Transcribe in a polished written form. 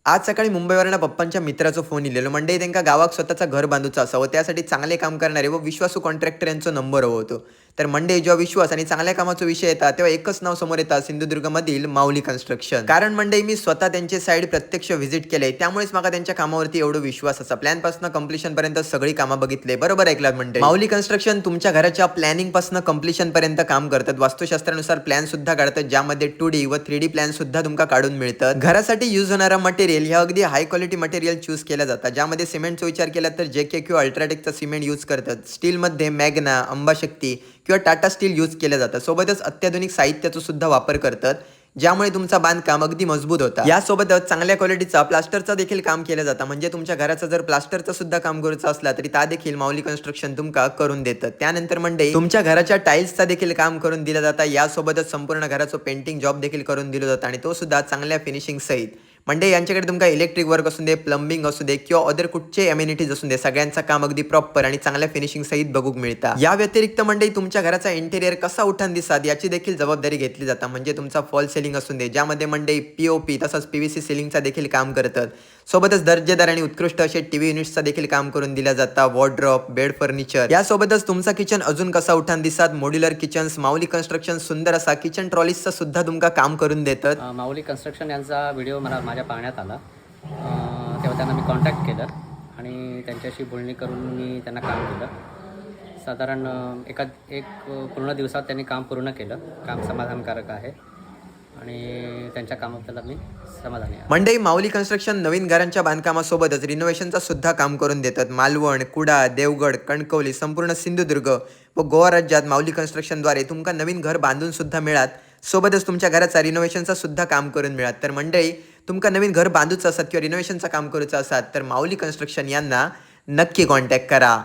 आज सकाळी मुंबईवरनं पप्पांच्या मित्राचा फोन इलेलो म्हणजे त्यांना गावात स्वतःचं घर बांधूचं असावं त्यासाठी चांगले काम करणारे व विश्वासू कॉन्ट्रॅक्टर यांचा नंबर हवं होतो. तर मंडे जेव्हा विश्वास आणि चांगल्या कामाचा विषय येतात तेव्हा एकच नाव समोर येतात सिंधुदुर्गमधील माऊली कन्स्ट्रक्शन. कारण मंडई मी स्वतः त्यांचे साईड प्रत्यक्ष व्हिजिट केले त्यामुळेच मला त्यांच्या कामावरती एवढं विश्वास असा. प्लॅन पासून कम्प्लिशन पर्यंत सगळी कामं बघितले. बरोबर ऐकलात मंडई. माऊली कन्स्ट्रक्शन तुमच्या घराच्या प्लॅनिंग पासून कम्प्लिशन पर्यंत काम करतात. वास्तुशास्त्रानुसार प्लॅन सुद्धा काढतात ज्यामध्ये 2D व 3D प्लॅन सुद्धा तुमका काढून मिळतात. घरासाठी यूज होणारा मटेरियल ह्या अगदी हाय क्वालिटी मटेरियल चूज केल्या जातात ज्यामध्ये सिमेंटचा विचार केला तर JK किंवा अल्ट्राटेकचा सिमेंट यूज करतात. स्टीलमध्ये मॅग्ना, अंबाशक्ती किंवा टाटा स्टील यूज केलं जातं. सोबतच अत्याधुनिक साहित्याचा सुद्धा वापर करतात ज्यामुळे तुमचा बांधकाम अगदी मजबूत होता. यासोबतच चांगल्या क्वालिटीचा प्लास्टरचा देखील काम केलं जातं. म्हणजे तुमच्या घराचं जर प्लास्टरचं सुद्धा काम करायचं असला तरी त्या देखील माऊली कन्स्ट्रक्शन तुमका करून देतं. त्यानंतर म्हणजे तुमच्या घराच्या टाईल्सचा देखील काम करून दिलं जातं. यासोबतच संपूर्ण घराचं पेंटिंग जॉब देखील करून दिलं जातं आणि तो सुद्धा चांगल्या फिनिशिंग सहित. म्हणजे यांच्याकडे तुमका इलेक्ट्रिक वर्क असू दे, प्लंबिंग असू दे किंवा अदर कुठचे अम्युनिटीज असू दे सगळ्यांचं काम अगदी प्रॉपर आणि चांगल्या फिनिशिंग सहित बघूक मिळतं. या व्यतिरिक्त म्हणजे तुमच्या घराचा इंटेरियर कसा उठान दिसतात याची देखील जबाबदारी घेतली जातात. म्हणजे तुमचा फॉल सेलिंग असू दे ज्यामध्ये म्हणजे POP तसंच PVC सिलिंगचा देखील काम करतात. सोबतच दर्जेदार आणि उत्कृष्ट असे टीव्ही युनिट्सचा देखील काम करून दिलं जातं. वॉर्डरोब, बेड फर्निचर यासोबतच तुमचा किचन अजून कसा उठान दिसतात. मॉड्युलर किचन्स माऊली कन्स्ट्रक्शन सुंदर असा किचन ट्रॉलीजचा सुद्धा तुमका काम करून देतात. माऊली कन्स्ट्रक्शन यांचा व्हिडिओ माझ्या पाहण्यात आला. तेव्हा त्यांना मी कॉन्टॅक्ट केलं आणि त्यांच्याशी बोलणी करून मी त्यांना काम केलं. साधारण एक पूर्ण दिवसात त्यांनी काम पूर्ण केलं. काम समाधानकारक आहे आणि त्यांच्या कामाबद्दल मी समाधानी आहे. म्हणजे माऊली कन्स्ट्रक्शन नवीन घरांच्या बांधकामासोबतच रिनोव्हेशनचा सुद्धा काम करून देतात. मालवण, कुडा, देवगड, कणकवली, संपूर्ण सिंधुदुर्ग व गोवा राज्यात माऊली कन्स्ट्रक्शनद्वारे तुमका नवीन घर बांधून सुद्धा मिळात. सोबतच तुमच्या घराचा रिनोव्हेशनचा सुद्धा काम करून मिळात. तर मंडळी तुमका नवीन घर बांधूचं असतात किंवा रिनोव्हेशनचं काम करूचं असतात तर माऊली कन्स्ट्रक्शन यांना नक्की कॉन्टॅक्ट करा.